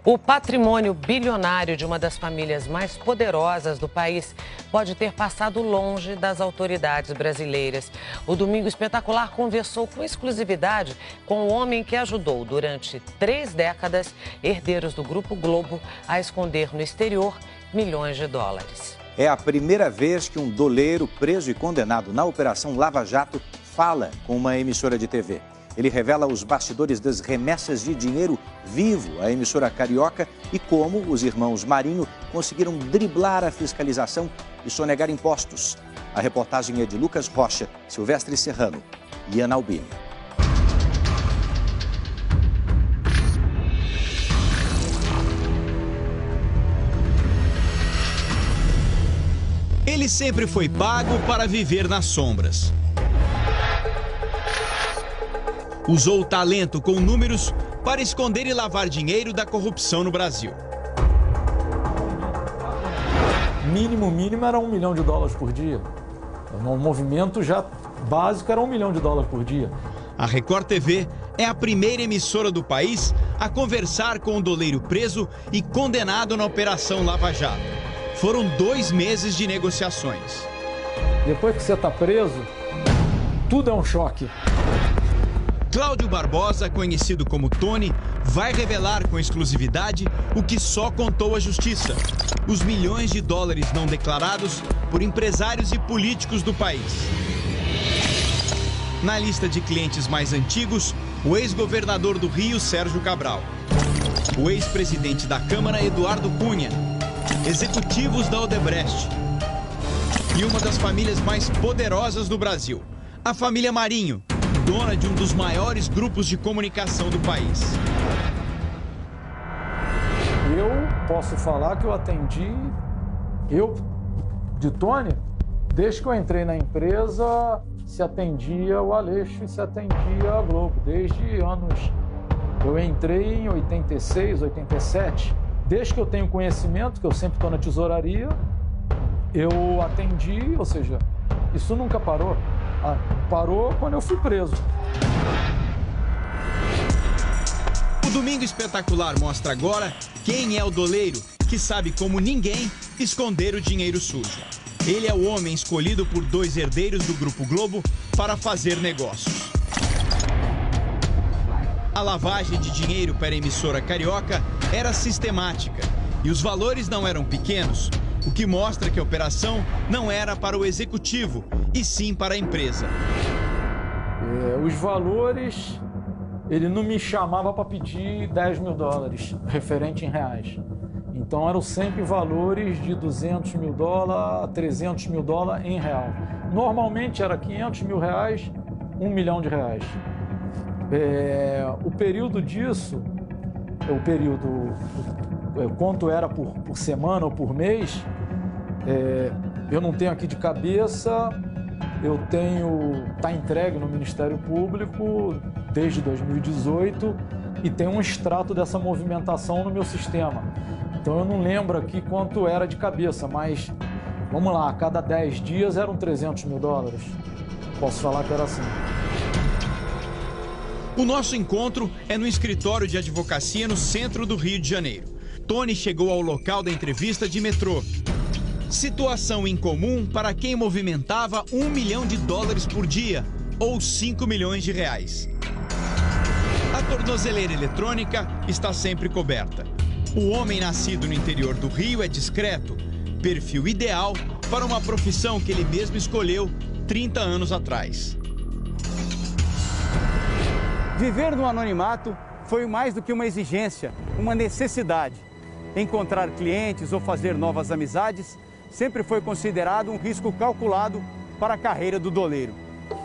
O patrimônio bilionário de uma das famílias mais poderosas do país pode ter passado longe das autoridades brasileiras. O Domingo Espetacular conversou com exclusividade com o homem que ajudou durante 3 décadas herdeiros do Grupo Globo a esconder no exterior milhões de dólares. É a primeira vez que um doleiro preso e condenado na Operação Lava Jato fala com uma emissora de TV. Ele revela os bastidores das remessas de dinheiro vivo à emissora carioca e como os irmãos Marinho conseguiram driblar a fiscalização e sonegar impostos. A reportagem é de Lucas Rocha, Silvestre Serrano e Ana Albini. Ele sempre foi pago para viver nas sombras. Usou o talento com números para esconder e lavar dinheiro da corrupção no Brasil. Mínimo era $1 milhão por dia. O movimento já básico era $1 milhão por dia. A Record TV é a primeira emissora do país a conversar com o doleiro preso e condenado na Operação Lava Jato. Foram 2 meses de negociações. Depois que você está preso, tudo é um choque. Cláudio Barbosa, conhecido como Tony, vai revelar com exclusividade o que só contou a justiça: os milhões de dólares não declarados por empresários e políticos do país. Na lista de clientes mais antigos, o ex-governador do Rio, Sérgio Cabral, o ex-presidente da Câmara, Eduardo Cunha, executivos da Odebrecht e uma das famílias mais poderosas do Brasil, a família Marinho, dona de um dos maiores grupos de comunicação do país. Eu posso falar que eu atendi, de Tony, desde que eu entrei na empresa, se atendia o Aleixo e se atendia a Globo, desde anos. Eu entrei em 86, 87, desde que eu tenho conhecimento, que eu sempre estou na tesouraria, eu atendi, ou seja, isso nunca parou. Parou quando eu fui preso. O Domingo Espetacular mostra agora quem é o doleiro que sabe como ninguém esconder o dinheiro sujo. Ele é o homem escolhido por 2 herdeiros do Grupo Globo para fazer negócios. A lavagem de dinheiro para a emissora carioca era sistemática e os valores não eram pequenos, o que mostra que a operação não era para o executivo, e sim para a empresa. Os valores, ele não me chamava para pedir $10 mil, referente em reais. Então eram sempre valores de $200 mil a $300 mil em real. Normalmente era R$500 mil, R$1 milhão. O período disso, quanto era por semana ou por mês, eu não tenho aqui de cabeça, está entregue no Ministério Público desde 2018 e tem um extrato dessa movimentação no meu sistema. Então eu não lembro aqui quanto era de cabeça, mas vamos lá, a cada 10 dias eram $300 mil. Posso falar que era assim. O nosso encontro é no escritório de advocacia no centro do Rio de Janeiro. Tony chegou ao local da entrevista de metrô. Situação incomum para quem movimentava $1 milhão por dia, ou R$5 milhões. A tornozeleira eletrônica está sempre coberta. O homem nascido no interior do Rio é discreto, perfil ideal para uma profissão que ele mesmo escolheu 30 anos atrás. Viver no anonimato foi mais do que uma exigência, uma necessidade. Encontrar clientes ou fazer novas amizades sempre foi considerado um risco calculado para a carreira do doleiro.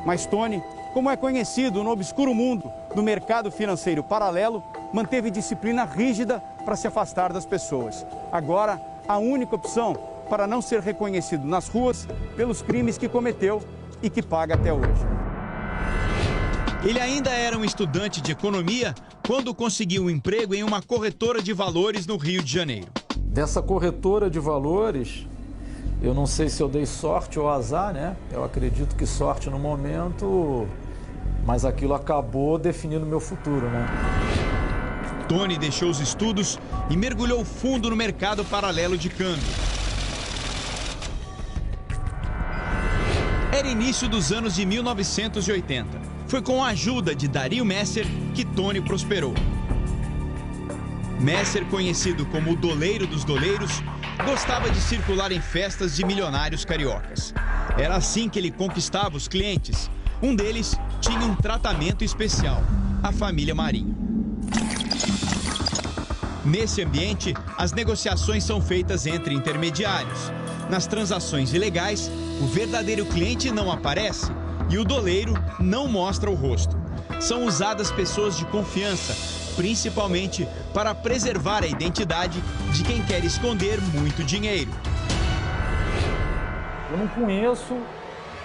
Mas Tony, como é conhecido no obscuro mundo do mercado financeiro paralelo, manteve disciplina rígida para se afastar das pessoas. Agora, a única opção para não ser reconhecido nas ruas pelos crimes que cometeu e que paga até hoje. Ele ainda era um estudante de economia quando conseguiu um emprego em uma corretora de valores no Rio de Janeiro. Dessa corretora de valores, eu não sei se eu dei sorte ou azar, né? Eu acredito que sorte no momento, mas aquilo acabou definindo meu futuro, né? Tony deixou os estudos e mergulhou fundo no mercado paralelo de câmbio. Era início dos anos de 1980. Foi com a ajuda de Dario Messer que Tony prosperou. Messer, conhecido como o doleiro dos doleiros, gostava de circular em festas de milionários cariocas. Era assim que ele conquistava os clientes. Um deles tinha um tratamento especial, a família Marinho. Nesse ambiente, as negociações são feitas entre intermediários. Nas transações ilegais, o verdadeiro cliente não aparece e o doleiro não mostra o rosto. São usadas pessoas de confiança, principalmente para preservar a identidade de quem quer esconder muito dinheiro. Eu não conheço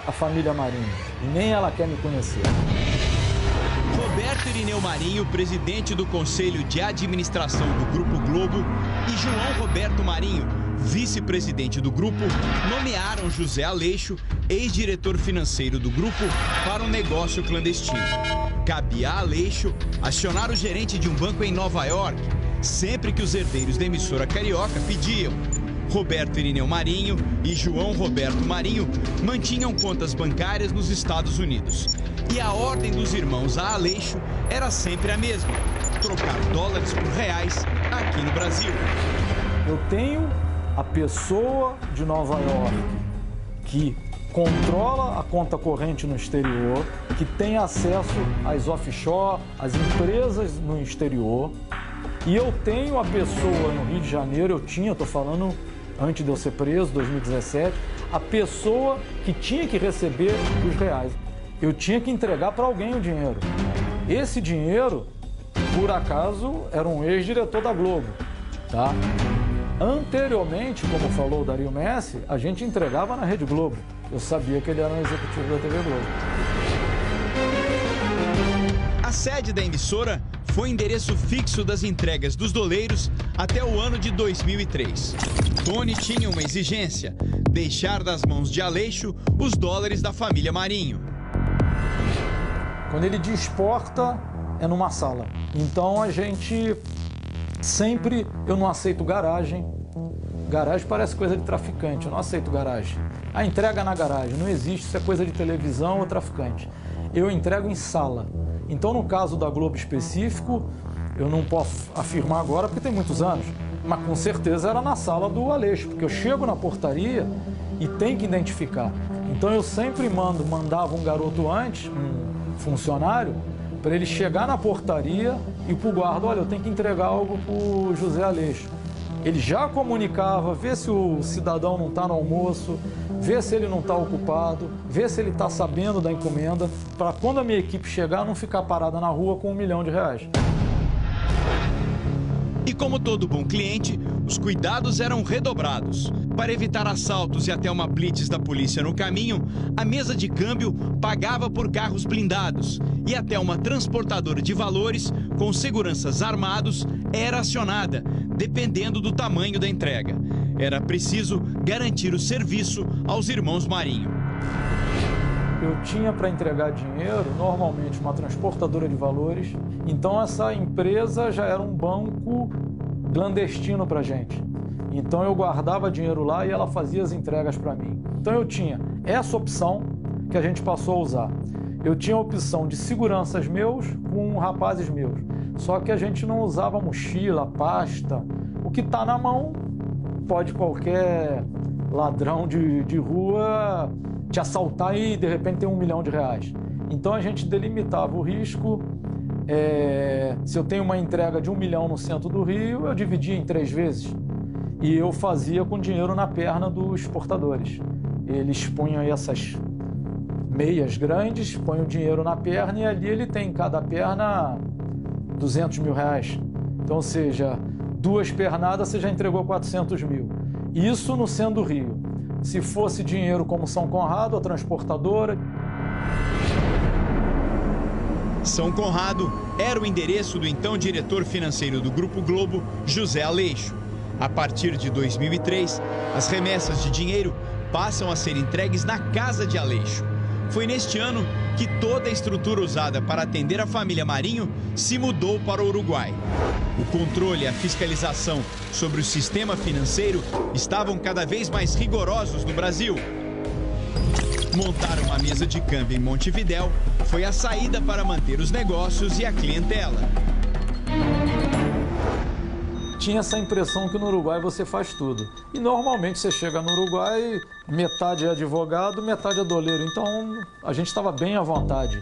a família Marinho e nem ela quer me conhecer. Roberto Irineu Marinho, presidente do Conselho de Administração do Grupo Globo, e João Roberto Marinho, vice-presidente do grupo, nomearam José Aleixo, ex-diretor financeiro do grupo, para um negócio clandestino. Cabia a Aleixo acionar o gerente de um banco em Nova York, sempre que os herdeiros da emissora carioca pediam. Roberto Irineu Marinho e João Roberto Marinho mantinham contas bancárias nos Estados Unidos. E a ordem dos irmãos a Aleixo era sempre a mesma: trocar dólares por reais aqui no Brasil. Eu tenho a pessoa de Nova York que controla a conta corrente no exterior, que tem acesso às offshore, às empresas no exterior. E eu tenho a pessoa no Rio de Janeiro, estou falando antes de eu ser preso, 2017, a pessoa que tinha que receber os reais. Eu tinha que entregar para alguém o dinheiro. Esse dinheiro, por acaso, era um ex-diretor da Globo, tá? Anteriormente, como falou o Dario Messer, a gente entregava na Rede Globo. Eu sabia que ele era um executivo da TV Globo. A sede da emissora foi endereço fixo das entregas dos doleiros até o ano de 2003. Tony tinha uma exigência: deixar das mãos de Aleixo os dólares da família Marinho. Quando ele desporta, é numa sala. Então a gente sempre... Eu não aceito garagem. Garagem parece coisa de traficante, eu não aceito garagem. A entrega na garagem não existe, isso é coisa de televisão ou traficante. Eu entrego em sala. Então, no caso da Globo específico, eu não posso afirmar agora porque tem muitos anos, mas com certeza era na sala do Aleixo, porque eu chego na portaria e tenho que identificar. Então eu sempre mandava um garoto antes, um funcionário, para ele chegar na portaria e para o guarda: olha, eu tenho que entregar algo para o José Aleixo. Ele já comunicava, vê se o cidadão não está no almoço, vê se ele não está ocupado, vê se ele está sabendo da encomenda, para quando a minha equipe chegar, não ficar parada na rua com R$1 milhão. E como todo bom cliente, os cuidados eram redobrados. Para evitar assaltos e até uma blitz da polícia no caminho, a mesa de câmbio pagava por carros blindados e até uma transportadora de valores com seguranças armados era acionada, dependendo do tamanho da entrega. Era preciso garantir o serviço aos irmãos Marinho. Eu tinha para entregar dinheiro, normalmente uma transportadora de valores. Então essa empresa já era um banco clandestino para a gente. Então eu guardava dinheiro lá e ela fazia as entregas para mim. Então eu tinha essa opção que a gente passou a usar. Eu tinha a opção de seguranças meus com rapazes meus. Só que a gente não usava mochila, pasta. O que está na mão, pode qualquer ladrão de rua te assaltar e de repente ter R$1 milhão. Então a gente delimitava o risco. Se eu tenho uma entrega de R$1 milhão no centro do Rio, eu dividia em 3 vezes. E eu fazia com dinheiro na perna dos portadores. Eles punham aí essas meias grandes, põem o dinheiro na perna e ali ele tem em cada perna R$200 mil. Então, ou seja, 2 pernadas você já entregou 400 mil. Isso no centro do Rio. Se fosse dinheiro como São Conrado, a transportadora... São Conrado era o endereço do então diretor financeiro do Grupo Globo, José Aleixo. A partir de 2003, as remessas de dinheiro passam a ser entregues na casa de Aleixo. Foi neste ano que toda a estrutura usada para atender a família Marinho se mudou para o Uruguai. O controle e a fiscalização sobre o sistema financeiro estavam cada vez mais rigorosos no Brasil. Montar uma mesa de câmbio em Montevidéu foi a saída para manter os negócios e a clientela. Tinha essa impressão que no Uruguai você faz tudo. E normalmente você chega no Uruguai, metade é advogado, metade é doleiro. Então a gente estava bem à vontade.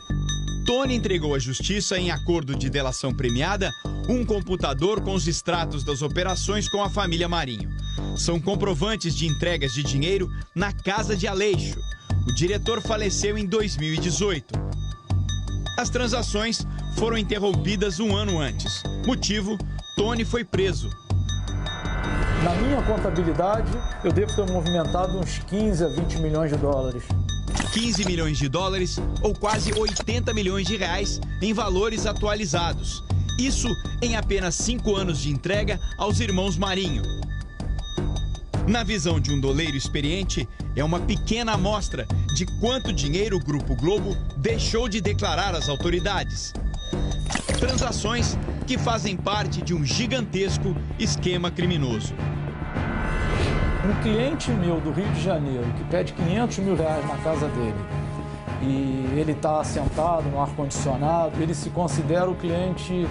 Tony entregou à justiça, em acordo de delação premiada, um computador com os extratos das operações com a família Marinho. São comprovantes de entregas de dinheiro na casa de Aleixo. O diretor faleceu em 2018. As transações foram interrompidas um ano antes. Motivo: Tony foi preso. Na minha contabilidade, eu devo ter movimentado uns 15 a 20 milhões de dólares. 15 milhões de dólares ou quase 80 milhões de reais em valores atualizados. Isso em apenas 5 anos de entrega aos irmãos Marinho. Na visão de um doleiro experiente, é uma pequena amostra de quanto dinheiro o Grupo Globo deixou de declarar às autoridades. Transações que fazem parte de um gigantesco esquema criminoso. Um cliente meu do Rio de Janeiro que pede 500 mil reais na casa dele e ele está sentado no ar-condicionado, ele se considera o cliente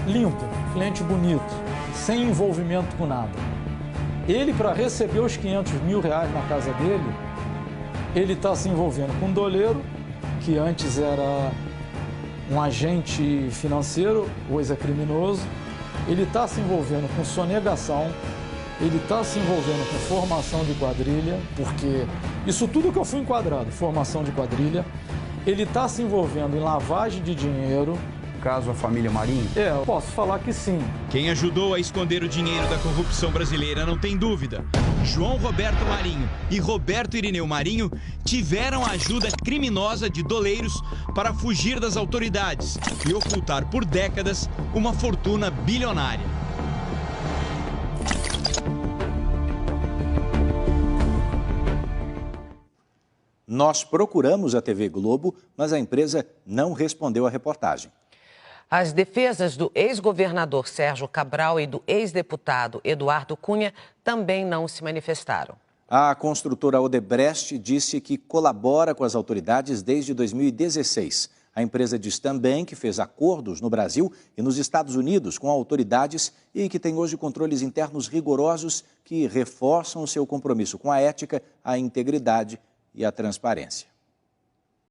limpo, cliente bonito, sem envolvimento com nada. Ele, para receber os 500 mil reais na casa dele, ele está se envolvendo com um doleiro, que antes era um agente financeiro, hoje é criminoso. Ele está se envolvendo com sonegação, ele está se envolvendo com formação de quadrilha, porque isso tudo que eu fui enquadrado, formação de quadrilha. Ele está se envolvendo em lavagem de dinheiro. Caso a família Marinho? Eu posso falar que sim. Quem ajudou a esconder o dinheiro da corrupção brasileira não tem dúvida. João Roberto Marinho e Roberto Irineu Marinho tiveram a ajuda criminosa de doleiros para fugir das autoridades e ocultar por décadas uma fortuna bilionária. Nós procuramos a TV Globo, mas a empresa não respondeu à reportagem. As defesas do ex-governador Sérgio Cabral e do ex-deputado Eduardo Cunha também não se manifestaram. A construtora Odebrecht disse que colabora com as autoridades desde 2016. A empresa diz também que fez acordos no Brasil e nos Estados Unidos com autoridades e que tem hoje controles internos rigorosos que reforçam o seu compromisso com a ética, a integridade e a transparência.